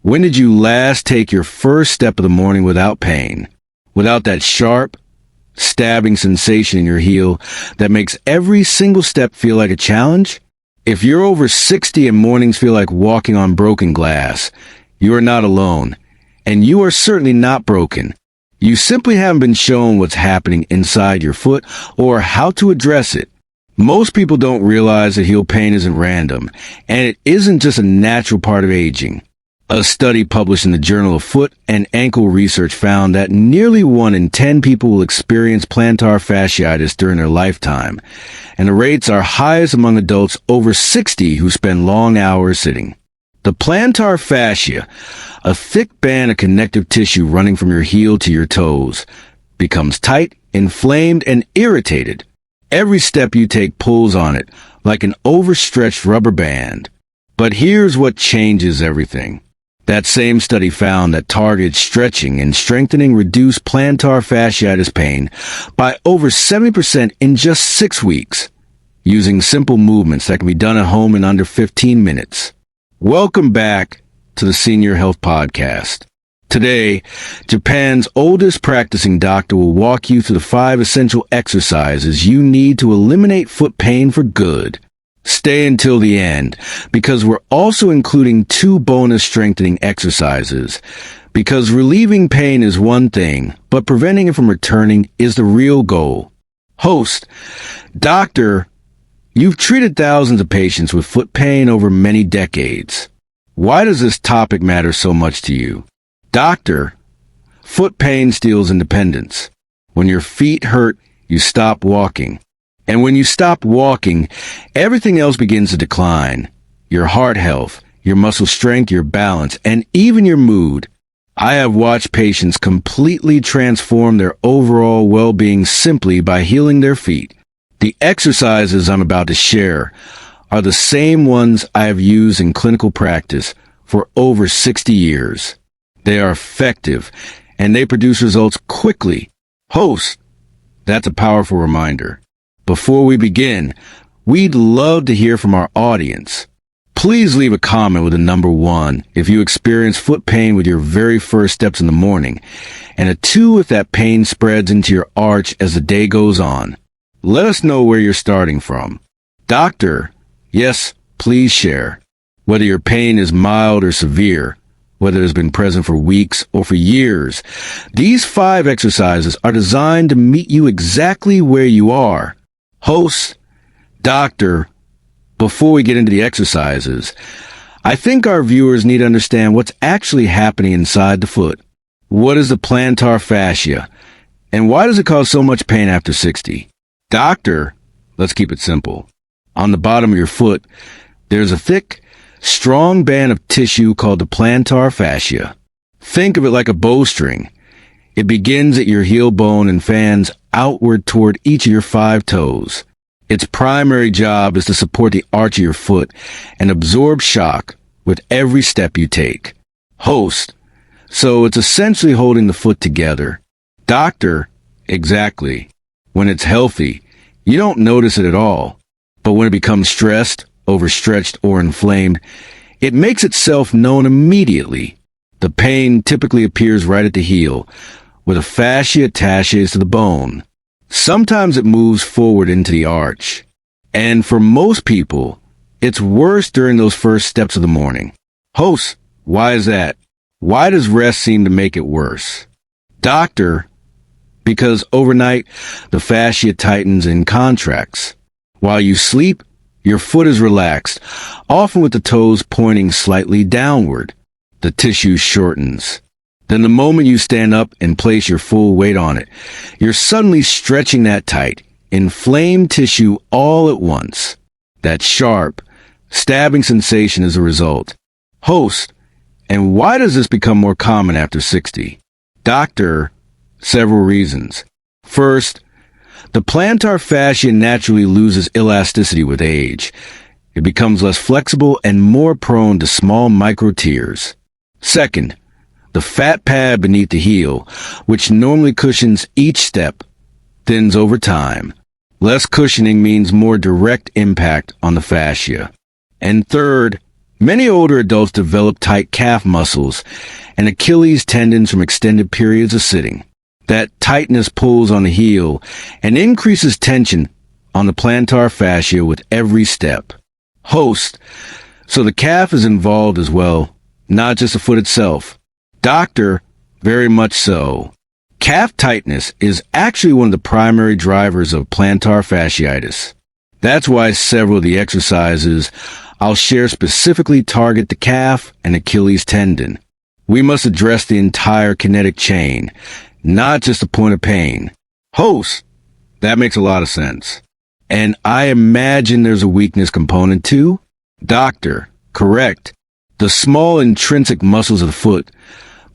When did you last take your first step of the morning without pain? Without that sharp, stabbing sensation in your heel that makes every single step feel like a challenge? If you're over 60 and mornings feel like walking on broken glass, you are not alone. And you are certainly not broken. You simply haven't been shown what's happening inside your foot or how to address it. Most people don't realize that heel pain isn't random, and it isn't just a natural part of aging. A study published in the Journal of Foot and Ankle Research found that nearly 1 in 10 people will experience plantar fasciitis during their lifetime, and the rates are highest among adults over 60 who spend long hours sitting. The plantar fascia, a thick band of connective tissue running from your heel to your toes, becomes tight, inflamed, and irritated. Every step you take pulls on it, like an overstretched rubber band. But here's what changes everything. That same study found that targeted stretching and strengthening reduced plantar fasciitis pain by over 70% in just 6 weeks, using simple movements that can be done at home in under 15 minutes. Welcome back to the Senior Health Podcast. Today, Japan's oldest practicing doctor will walk you through the 5 essential exercises you need to eliminate foot pain for good. Stay until the end, because we're also including 2 bonus strengthening exercises. Because relieving pain is one thing, but preventing it from returning is the real goal. Host, Doctor, you've treated thousands of patients with foot pain over many decades. Why does this topic matter so much to you? Doctor, foot pain steals independence. When your feet hurt, you stop walking. And when you stop walking, everything else begins to decline. Your heart health, your muscle strength, your balance, and even your mood. I have watched patients completely transform their overall well-being simply by healing their feet. The exercises I'm about to share are the same ones I have used in clinical practice for over 60 years. They are effective, and they produce results quickly. Host, that's a powerful reminder. Before we begin, we'd love to hear from our audience. Please leave a comment with a number 1 if you experience foot pain with your very first steps in the morning, and a 2 if that pain spreads into your arch as the day goes on. Let us know where you're starting from. Doctor, yes, please share. Whether your pain is mild or severe, whether it's been present for weeks or for years, these 5 exercises are designed to meet you exactly where you are. Host, Doctor, before we get into the exercises, I think our viewers need to understand what's actually happening inside the foot. What is the plantar fascia? And why does it cause so much pain after 60? Doctor, let's keep it simple. On the bottom of your foot, there's a thick, strong band of tissue called the plantar fascia. Think of it like a bowstring. It begins at your heel bone and fans outward toward each of your 5 toes. Its primary job is to support the arch of your foot and absorb shock with every step you take. Host, so it's essentially holding the foot together. Doctor, exactly. When it's healthy, you don't notice it at all. But when it becomes stressed, overstretched, or inflamed, it makes itself known immediately. The pain typically appears right at the heel, where the fascia attaches to the bone. Sometimes it moves forward into the arch. And for most people, it's worse during those first steps of the morning. Host, why is that? Why does rest seem to make it worse? Doctor, because overnight, the fascia tightens and contracts. While you sleep, your foot is relaxed, often with the toes pointing slightly downward. The tissue shortens. Then the moment you stand up and place your full weight on it, you're suddenly stretching that tight, inflamed tissue all at once. That sharp, stabbing sensation is a result. Host, and why does this become more common after 60? Doctor, several reasons. First, the plantar fascia naturally loses elasticity with age. It becomes less flexible and more prone to small micro tears. Second, the fat pad beneath the heel, which normally cushions each step, thins over time. Less cushioning means more direct impact on the fascia. And third, Many older adults develop tight calf muscles and Achilles tendons from extended periods of sitting. That tightness pulls on the heel and increases tension on the plantar fascia with every step. Host. So the calf is involved as well, not just the foot itself. Doctor. Very much so. Calf tightness is actually one of the primary drivers of plantar fasciitis. That's why several of the exercises I'll share specifically target the calf and Achilles tendon. We must address the entire kinetic chain, not just the point of pain. Host. That makes a lot of sense. And I imagine there's a weakness component too? Doctor. Correct. The small intrinsic muscles of the foot,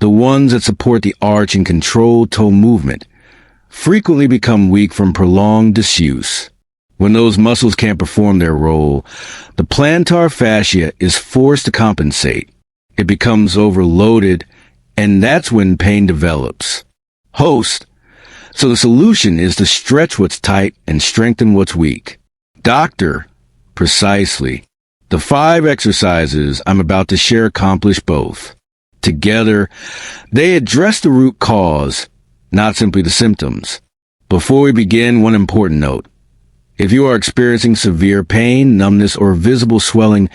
the ones that support the arch and control toe movement, frequently become weak from prolonged disuse. When those muscles can't perform their role, the plantar fascia is forced to compensate. It becomes overloaded, and that's when pain develops. Host. So the solution is to stretch what's tight and strengthen what's weak. Doctor. Precisely. The 5 exercises I'm about to share accomplish both. Together, they address the root cause, not simply the symptoms. Before we begin, one important note. If you are experiencing severe pain, numbness, or visible swelling,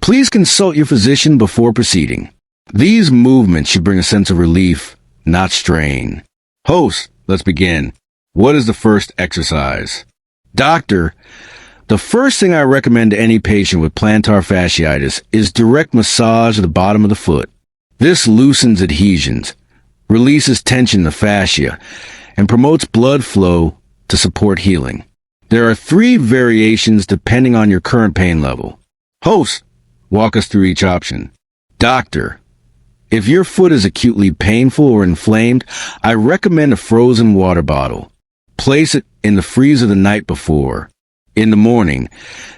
please consult your physician before proceeding. These movements should bring a sense of relief, not strain. Host, let's begin. What is the first exercise? Doctor, the first thing I recommend to any patient with plantar fasciitis is direct massage of the bottom of the foot. This loosens adhesions, releases tension in the fascia, and promotes blood flow to support healing. There are 3 variations depending on your current pain level. Host, walk us through each option. Doctor, if your foot is acutely painful or inflamed, I recommend a frozen water bottle. Place it in the freezer the night before. In the morning,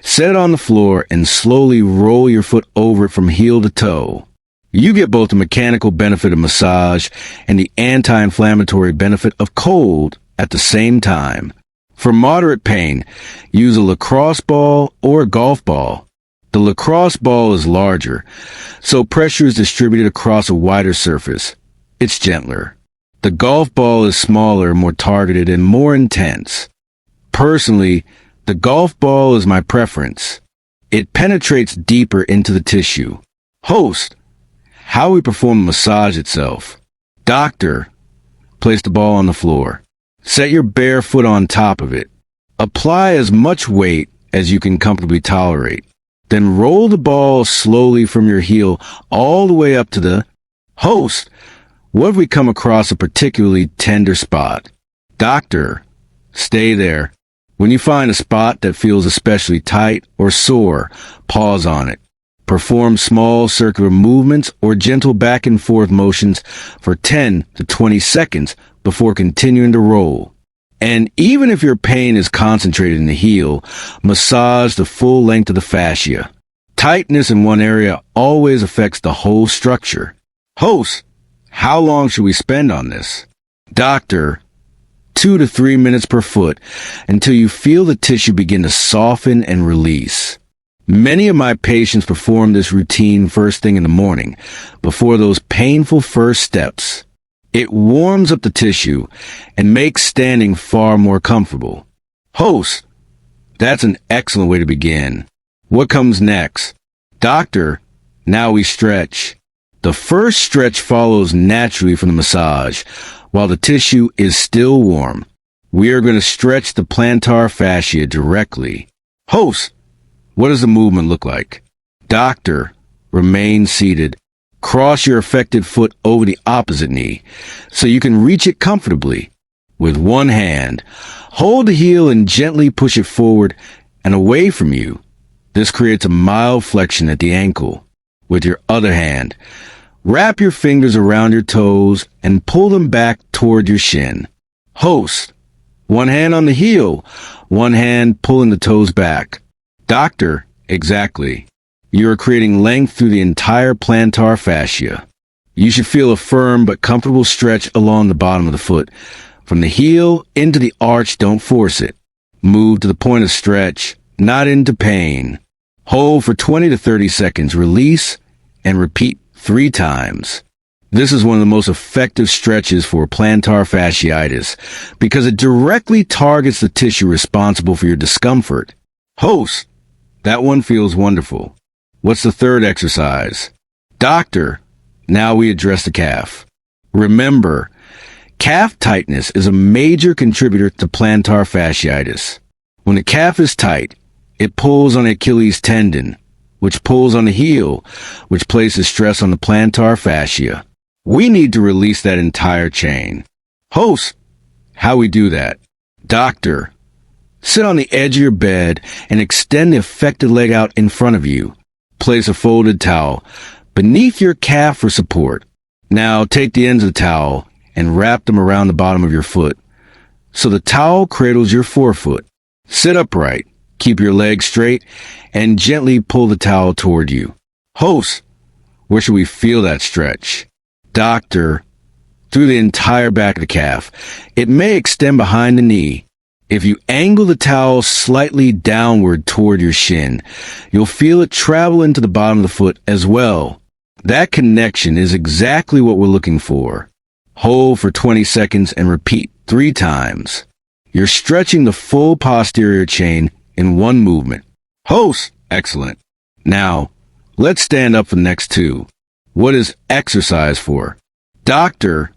set it on the floor and slowly roll your foot over it from heel to toe. You get both the mechanical benefit of massage and the anti-inflammatory benefit of cold at the same time. For moderate pain, use a lacrosse ball or a golf ball. The lacrosse ball is larger, so pressure is distributed across a wider surface. It's gentler. The golf ball is smaller, more targeted, and more intense. Personally, the golf ball is my preference. It penetrates deeper into the tissue. Host. How we perform the massage itself. Doctor. Place the ball on the floor. Set your bare foot on top of it. Apply as much weight as you can comfortably tolerate. Then roll the ball slowly from your heel all the way up to the host. What if we come across a particularly tender spot? Doctor. Stay there. When you find a spot that feels especially tight or sore, pause on it. Perform small circular movements or gentle back and forth motions for 10 to 20 seconds before continuing to roll. And even if your pain is concentrated in the heel, massage the full length of the fascia. Tightness in one area always affects the whole structure. Host, how long should we spend on this? Doctor, 2 to 3 minutes per foot until you feel the tissue begin to soften and release. Many of my patients perform this routine first thing in the morning, before those painful first steps. It warms up the tissue and makes standing far more comfortable. Host, that's an excellent way to begin. What comes next? Doctor, now we stretch. The first stretch follows naturally from the massage, while the tissue is still warm. We are going to stretch the plantar fascia directly. Host, what does the movement look like? Doctor, remain seated. Cross your affected foot over the opposite knee so you can reach it comfortably. With one hand, hold the heel and gently push it forward and away from you. This creates a mild flexion at the ankle. With your other hand, wrap your fingers around your toes and pull them back toward your shin. Host, one hand on the heel, one hand pulling the toes back. Doctor, exactly. You are creating length through the entire plantar fascia. You should feel a firm but comfortable stretch along the bottom of the foot. From the heel into the arch, don't force it. Move to the point of stretch, not into pain. Hold for 20 to 30 seconds, release, and repeat 3 times. This is one of the most effective stretches for plantar fasciitis because it directly targets the tissue responsible for your discomfort. Host, that one feels wonderful. What's the third exercise? Doctor, now we address the calf. Remember, calf tightness is a major contributor to plantar fasciitis. When the calf is tight, it pulls on the Achilles tendon, which pulls on the heel, which places stress on the plantar fascia. We need to release that entire chain. Host, how we do that? Doctor, sit on the edge of your bed and extend the affected leg out in front of you. Place a folded towel beneath your calf for support. Now take the ends of the towel and wrap them around the bottom of your foot so the towel cradles your forefoot. Sit upright, keep your legs straight, and gently pull the towel toward you. Host, where should we feel that stretch? Doctor, through the entire back of the calf. It may extend behind the knee. If you angle the towel slightly downward toward your shin, you'll feel it travel into the bottom of the foot as well. That connection is exactly what we're looking for. Hold for 20 seconds and repeat 3 times. You're stretching the full posterior chain in one movement. Host, excellent. Now, let's stand up for the next 2. What is exercise for? Doctor,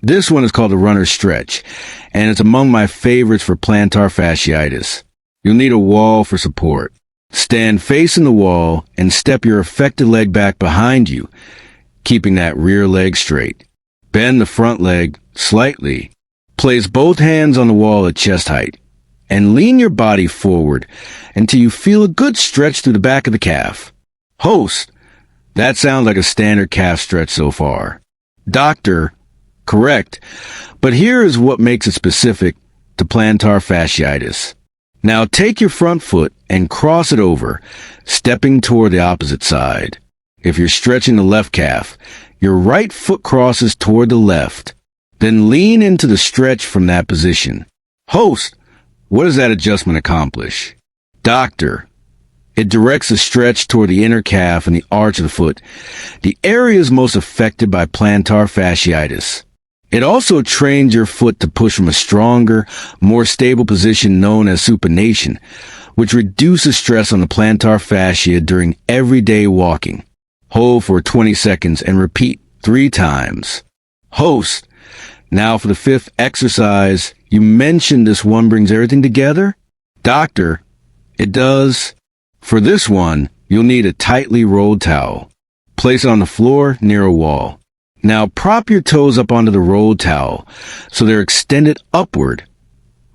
this one is called the runner's stretch, and it's among my favorites for plantar fasciitis. You'll need a wall for support. Stand facing the wall and step your affected leg back behind you, keeping that rear leg straight. Bend the front leg slightly. Place both hands on the wall at chest height, and lean your body forward until you feel a good stretch through the back of the calf. Host, that sounds like a standard calf stretch so far. Doctor, correct, but here is what makes it specific to plantar fasciitis. Now take your front foot and cross it over, stepping toward the opposite side. If you're stretching the left calf, your right foot crosses toward the left. Then lean into the stretch from that position. Host, what does that adjustment accomplish? Doctor, it directs the stretch toward the inner calf and the arch of the foot, the areas most affected by plantar fasciitis. It also trains your foot to push from a stronger, more stable position known as supination, which reduces stress on the plantar fascia during everyday walking. Hold for 20 seconds and repeat 3 times. Host, now for the 5th exercise, you mentioned this one brings everything together? Doctor, it does. For this one, you'll need a tightly rolled towel. Place it on the floor near a wall. Now prop your toes up onto the rolled towel so they're extended upward,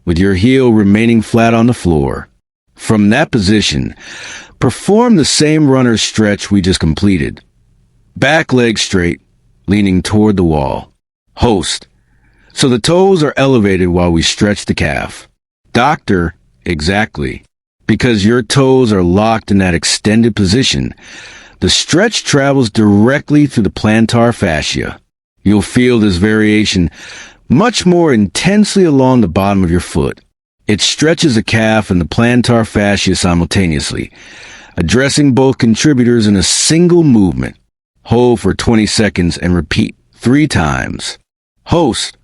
with your heel remaining flat on the floor. From that position, perform the same runner's stretch we just completed. Back leg straight, leaning toward the wall. Host, so the toes are elevated while we stretch the calf. Doctor, exactly. Because your toes are locked in that extended position, the stretch travels directly through the plantar fascia. You'll feel this variation much more intensely along the bottom of your foot. It stretches the calf and the plantar fascia simultaneously, addressing both contributors in a single movement. Hold for 20 seconds and repeat 3 times. Host,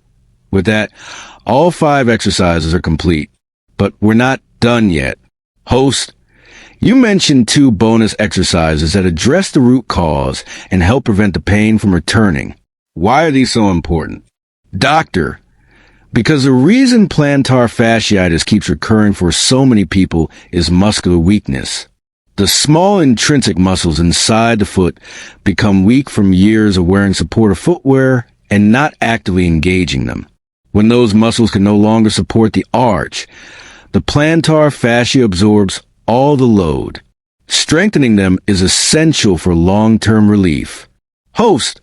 with that, all 5 exercises are complete, but we're not done yet. Host, you mentioned 2 bonus exercises that address the root cause and help prevent the pain from returning. Why are these so important? Doctor, because the reason plantar fasciitis keeps recurring for so many people is muscular weakness. The small intrinsic muscles inside the foot become weak from years of wearing supportive footwear and not actively engaging them. When those muscles can no longer support the arch, the plantar fascia absorbs all the load. Strengthening them is essential for long-term relief. Host,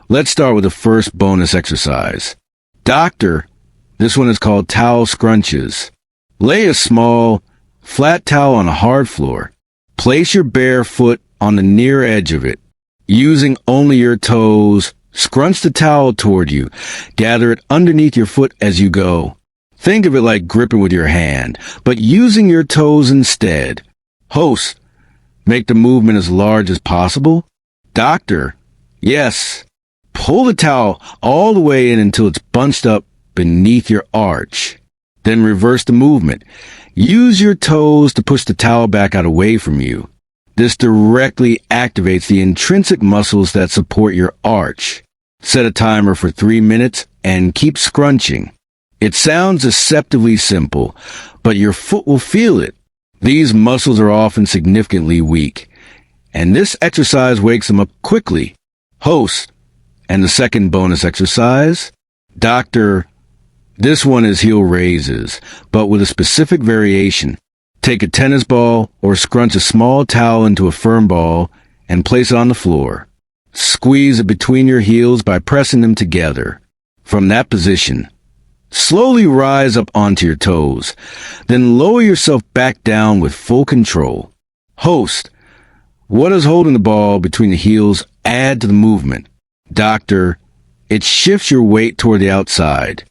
let's start with the first bonus exercise. Doctor, this one is called towel scrunches. Lay a small, flat towel on a hard floor. Place your bare foot on the near edge of it. Using only your toes, scrunch the towel toward you. Gather it underneath your foot as you go. Think of it like gripping with your hand, but using your toes instead. Host, Make the movement as large as possible. Doctor, yes. Pull the towel all the way in until it's bunched up beneath your arch. Then reverse the movement. Use your toes to push the towel back out away from you. This directly activates the intrinsic muscles that support your arch. Set a timer for 3 minutes and keep scrunching. It sounds deceptively simple, but your foot will feel it. These muscles are often significantly weak, and this exercise wakes them up quickly. Host, and the second bonus exercise, Doctor, this one is heel raises, but with a specific variation. Take a tennis ball or scrunch a small towel into a firm ball and place it on the floor. Squeeze it between your heels by pressing them together. From that position, slowly rise up onto your toes, then lower yourself back down with full control. Host, what does holding the ball between the heels add to the movement? Doctor, it shifts your weight toward the outside.